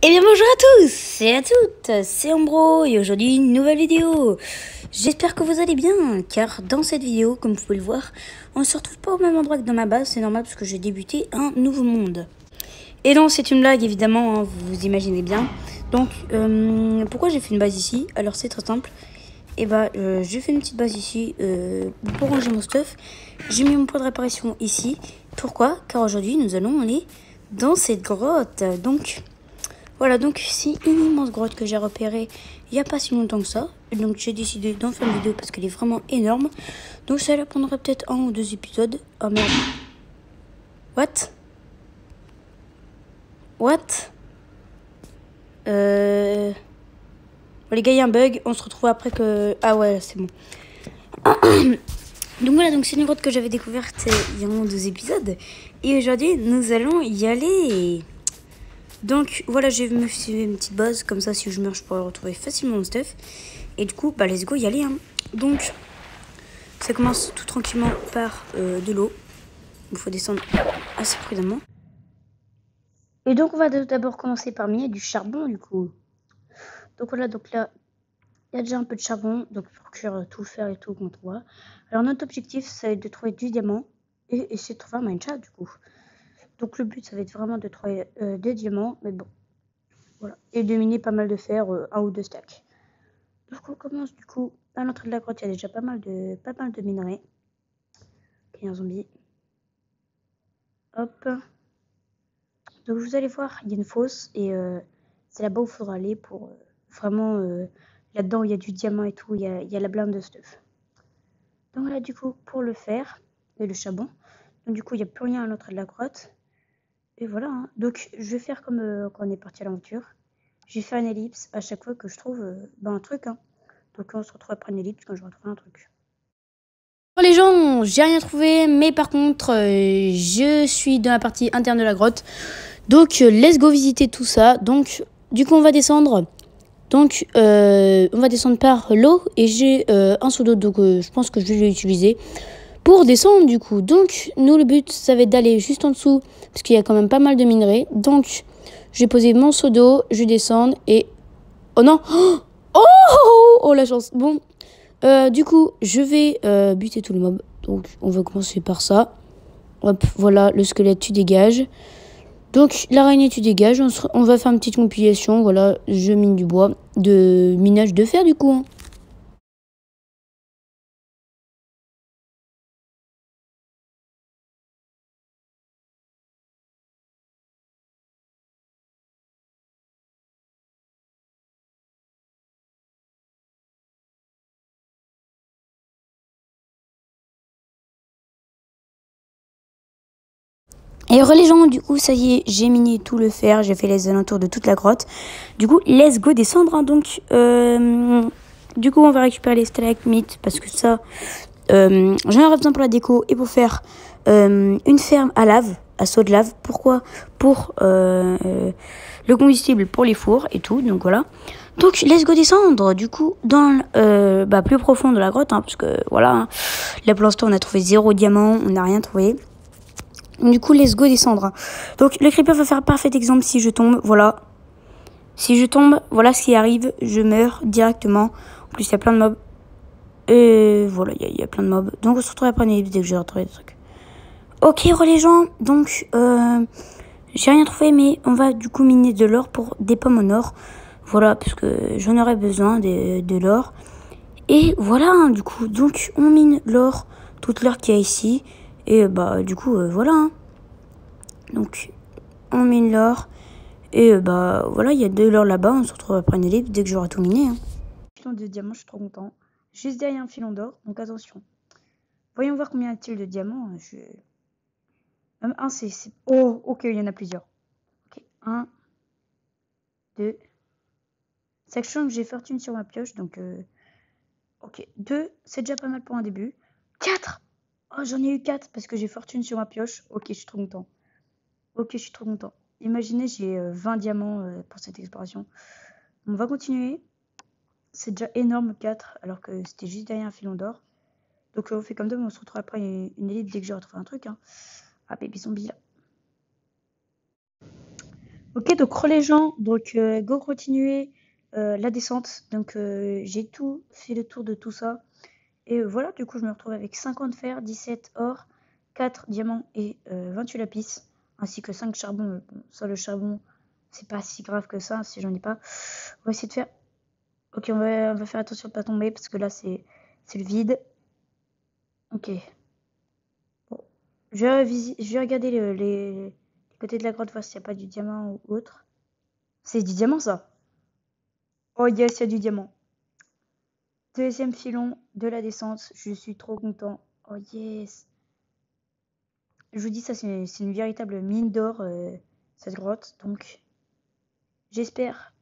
Eh bien bonjour à tous et à toutes, c'est Ambro et aujourd'hui une nouvelle vidéo. J'espère que vous allez bien car dans cette vidéo, comme vous pouvez le voir, on ne se retrouve pas au même endroit que dans ma base, c'est normal parce que j'ai débuté un nouveau monde. Et non, c'est une blague évidemment, hein, vous vous imaginez bien. Donc pourquoi j'ai fait une base ici? Alors c'est très simple. Et j'ai fait une petite base ici pour ranger mon stuff. J'ai mis mon point de réparation ici. Pourquoi? Car aujourd'hui nous allons aller dans cette grotte. Donc voilà, donc c'est une immense grotte que j'ai repérée il n'y a pas si longtemps que ça. Donc j'ai décidé d'en faire une vidéo parce qu'elle est vraiment énorme. Donc ça prendra peut-être un ou deux épisodes. Oh merde. What? What? Bon, les gars, il y a un bug. On se retrouve après que... Ah ouais, c'est bon. Donc voilà, donc c'est une grotte que j'avais découverte il y a un ou deux épisodes. Et aujourd'hui, nous allons y aller. Donc voilà, j'ai me fait une petite base, comme ça si je meurs je pourrais retrouver facilement mon stuff. Et du coup, let's go y aller hein. Donc ça commence tout tranquillement par de l'eau. Il faut descendre assez prudemment. Et donc on va d'abord commencer par miner du charbon du coup. Donc voilà, donc là, il y a déjà un peu de charbon, donc pour cuire tout le fer et tout qu'on trouve. Alors notre objectif, ça va être de trouver du diamant et essayer de trouver un mine-shaft du coup. Donc le but, ça va être vraiment de trouver des diamants, mais bon. Voilà. Et de miner pas mal de fer, un ou deux stacks. Donc on commence du coup à l'entrée de la grotte, il y a déjà pas mal de minerais. Ok, un zombie. Hop. Donc vous allez voir, il y a une fosse et c'est là-bas où il faudra aller pour vraiment là-dedans il y a du diamant et tout, il y a la blinde de stuff. Donc là du coup pour le fer et le charbon. Donc du coup il n'y a plus rien à l'entrée de la grotte. Et voilà. Hein. Donc je vais faire comme quand on est parti à l'aventure. Je vais faire une ellipse à chaque fois que je trouve un truc. Hein. Donc on se retrouve après une ellipse quand je retrouve un truc. Bon, les gens, j'ai rien trouvé, mais par contre, je suis dans la partie interne de la grotte. Donc, let's go visiter tout ça. Donc, du coup, on va descendre. Donc, on va descendre par l'eau. Et j'ai un seau d'eau, donc je pense que je vais l'utiliser pour descendre, du coup. Donc, nous, le but, ça va être d'aller juste en dessous, parce qu'il y a quand même pas mal de minerais. Donc, je vais poser mon seau d'eau, je vais descendre et... Oh non! Oh, la chance! Bon... du coup, je vais buter tout le mob. Donc, on va commencer par ça. Hop, voilà, le squelette, tu dégages. Donc, l'araignée, tu dégages. On va faire une petite compilation. Voilà, je mine du bois. De minage de fer, du coup. Hein. Et les gens, du coup, ça y est, j'ai miné tout le fer. J'ai fait les alentours de toute la grotte. Du coup, let's go descendre. Hein. Donc, du coup, on va récupérer les stalagmites parce que ça... j'en aurais besoin pour la déco et pour faire une ferme à lave, à saut de lave. Pourquoi? Pour le combustible pour les fours et tout. Donc voilà. Donc let's go descendre. Du coup, dans plus profond de la grotte, hein, parce que voilà. Hein, là pour l'instant, on a trouvé 0 diamant, on n'a rien trouvé. Du coup, let's go descendre. Donc le creeper va faire un parfait exemple si je tombe. Voilà. Si je tombe, voilà ce qui arrive. Je meurs directement. En plus, il y a plein de mobs. Et voilà, il y a plein de mobs. Donc on se retrouve après une ellipse dès que j'ai retrouvé des trucs. Ok, les gens. Donc, j'ai rien trouvé, mais on va du coup miner de l'or pour des pommes en or. Voilà, parce que j'en aurais besoin de l'or. Et voilà, hein, du coup. Donc, on mine l'or, toute l'or qu'il y a ici. Et du coup, voilà. Hein. Donc, on mine l'or. Et voilà, il y a de l'or là-bas. On se retrouve après une ellipse dès que j'aurai tout miné. Hein. Filon de diamant, je suis trop content. Juste derrière un filon d'or, donc attention. Voyons voir combien y a-t-il de diamants. Même un, c'est... Oh, ok, il y en a plusieurs. Ok, 1, 2. Sachant que j'ai fortune sur ma pioche, donc... Ok, 2, c'est déjà pas mal pour un début. 4. Oh, j'en ai eu 4 parce que j'ai fortune sur ma pioche. Ok, je suis trop content. Ok, je suis trop content. Imaginez, j'ai 20 diamants pour cette exploration. On va continuer. C'est déjà énorme, 4, alors que c'était juste derrière un filon d'or. Donc on fait comme ça, mais on se retrouve après une élite dès que j'ai retrouvé un truc. Hein. Ah, baby zombie là. Ok, donc les gens, donc go continuer la descente. Donc j'ai tout fait le tour de tout ça. Et voilà, du coup je me retrouve avec 50 fer, 17 or, 4 diamants et 28 lapis, ainsi que 5 charbons. Bon, ça le charbon, c'est pas si grave que ça si j'en ai pas. On va essayer de faire... Ok, on va faire attention de pas tomber parce que là c'est le vide. Ok. Bon. Je vais regarder les côtés de la grotte, voir s'il n'y a pas du diamant ou autre. C'est du diamant ça? Oh yes, il y a du diamant. Deuxième filon de la descente, je suis trop content. Oh yes. Je vous dis ça, c'est une véritable mine d'or, cette grotte. Donc j'espère,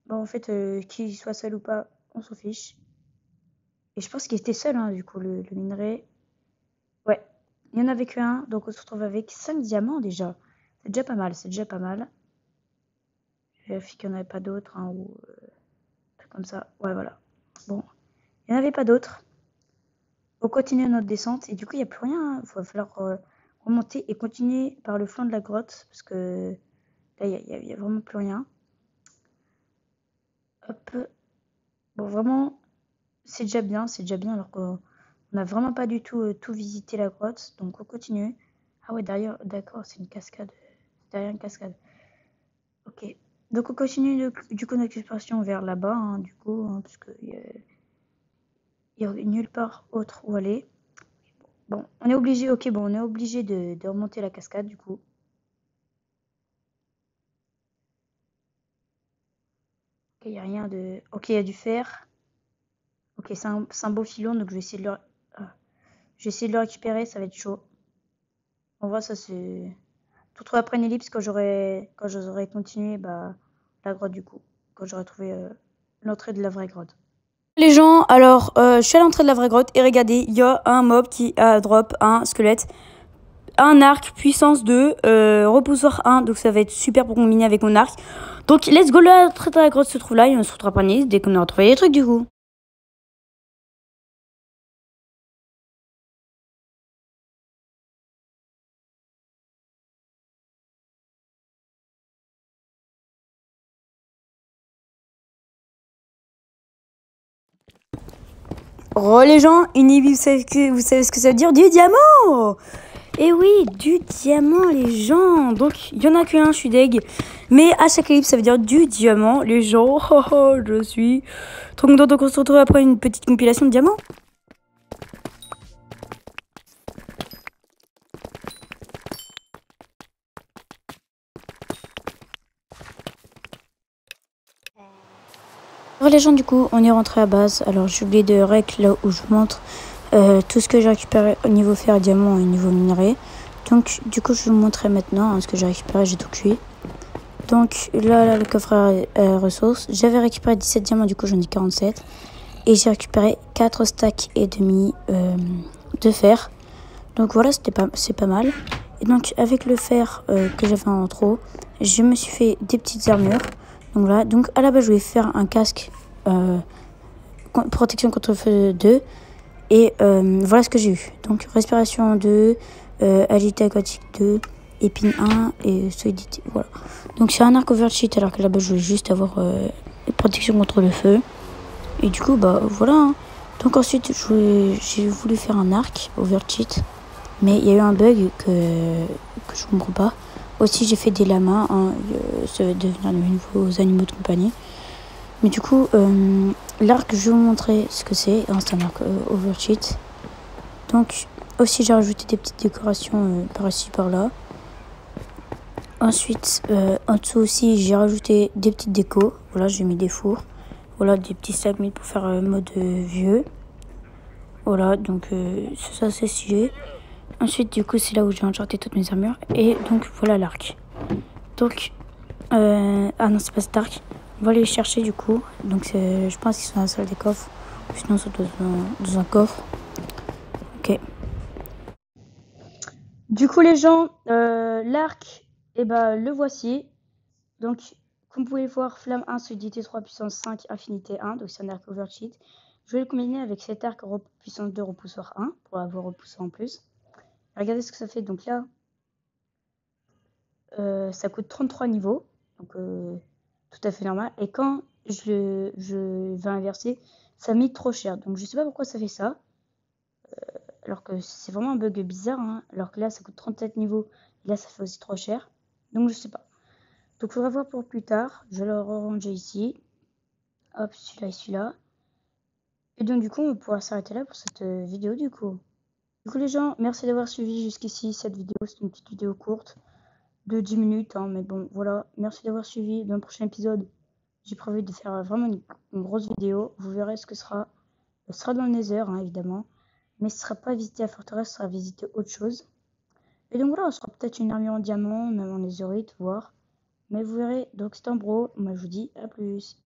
bon en fait, qu'il soit seul ou pas, on s'en fiche. Et je pense qu'il était seul, hein, du coup, le minerai. Ouais, il y en avait qu'un, donc on se retrouve avec 5 diamants déjà. C'est déjà pas mal, c'est déjà pas mal. Je vérifie qu'il n'y en avait pas d'autres, hein, ou un truc comme ça. Ouais, voilà. Bon, il n'y en avait pas d'autres. On continue notre descente et du coup il n'y a plus rien, il va falloir remonter et continuer par le flanc de la grotte parce que là il y a vraiment plus rien. Hop. Bon vraiment c'est déjà bien alors qu'on n'a vraiment pas du tout tout visité la grotte, donc on continue. Ah ouais d'ailleurs d'accord, c'est une cascade, c'est derrière une cascade. Ok, donc on continue du coup notre exploration vers là-bas, hein, du coup, hein, parce qu'il y a nulle part autre où aller. Bon, on est obligé, ok, bon, on est obligé de remonter la cascade du coup. Ok, il n'y a rien de... Ok, il y a du fer. Ok, c'est un beau filon, donc je vais essayer de ah, je vais essayer de le récupérer, ça va être chaud. On voit ça, c'est... Tout trouver après une ellipse quand j'aurai continué bah, la grotte du coup. Quand j'aurai trouvé l'entrée de la vraie grotte. Les gens, alors, je suis à l'entrée de la vraie grotte et regardez, il y a un mob qui a drop un squelette. Un arc puissance 2, repoussoir 1, donc ça va être super pour combiner avec mon arc. Donc let's go, l'entrée de la grotte se trouve là et on se retrouvera après une ellipse dès qu'on aura trouvé les trucs du coup. Oh les gens, une ellipse, vous savez ce que ça veut dire? Du diamant! Et oui, du diamant les gens. Donc il y en a qu'un, je suis deg. Mais à chaque ellipse ça veut dire du diamant les gens. Oh, oh, je suis trop content qu'on se retrouve après une petite compilation de diamants. Alors les gens du coup on est rentré à base. Alors j'ai oublié de rec là où je vous montre tout ce que j'ai récupéré au niveau fer, diamant et niveau minerai. Donc du coup je vais vous montrer maintenant hein, ce que j'ai récupéré, j'ai tout cuit. Donc là le coffre à ressources, j'avais récupéré 17 diamants, du coup j'en ai 47. Et j'ai récupéré 4 stacks et demi de fer. Donc voilà, c'est pas mal. Et donc avec le fer que j'avais en trop, je me suis fait des petites armures. Donc voilà, donc à la base je voulais faire un casque protection contre le feu 2. Et voilà ce que j'ai eu. Donc respiration 2, agilité aquatique 2, épine 1 et solidité. Voilà. Donc c'est un arc overcheat alors que là-bas je voulais juste avoir protection contre le feu. Et du coup bah voilà. Hein. Donc ensuite j'ai voulu faire un arc overcheat. Mais il y a eu un bug que je comprends pas. Aussi j'ai fait des lamas. Hein, ça va devenir de nouveaux animaux de compagnie. Mais du coup, l'arc, je vais vous montrer ce que c'est. C'est un arc overcheat. Donc, aussi, j'ai rajouté des petites décorations par ici, par là. Ensuite, en dessous aussi, j'ai rajouté des petites décos. Voilà, j'ai mis des fours. Voilà, des petits stalagmites pour faire mode vieux. Voilà, donc ça, c'est stylé. Ensuite, du coup, c'est là où j'ai enchanté toutes mes armures. Et donc, voilà l'arc. Donc, ah non, c'est pas cet arc. On va aller les chercher du coup. Donc je pense qu'ils sont dans la salle des coffres. Sinon c'est dans un coffre. Ok. Du coup les gens, l'arc, et ben le voici. Donc comme vous pouvez voir, flamme 1, solidité 3, puissance 5, infinité 1. Donc c'est un arc overcheat. Je vais le combiner avec cet arc puissance 2, repoussoir 1 pour avoir repousseur en plus. Regardez ce que ça fait. Donc là, ça coûte 33 niveaux. Donc tout à fait normal. Et quand je vais inverser, ça met trop cher. Donc je sais pas pourquoi ça fait ça. Alors que c'est vraiment un bug bizarre, hein. Alors que là ça coûte 37 niveaux. Et là ça fait aussi trop cher. Donc je sais pas. Donc il faudra voir pour plus tard. Je vais le ranger ici. Hop, celui-là et celui-là. Et donc du coup on va pouvoir s'arrêter là pour cette vidéo du coup. Du coup les gens, merci d'avoir suivi jusqu'ici cette vidéo. C'est une petite vidéo courte de 10 minutes, hein, mais bon voilà. Merci d'avoir suivi. Dans le prochain épisode, j'ai prévu de faire vraiment une grosse vidéo. Vous verrez ce que sera. Ce sera dans le Nether, hein, évidemment. Mais ce sera pas visiter la forteresse, ce sera visiter autre chose. Et donc voilà, on sera peut-être une armure en diamant, même en netherite, voir. Mais vous verrez, donc c'est un bro. Moi je vous dis à plus.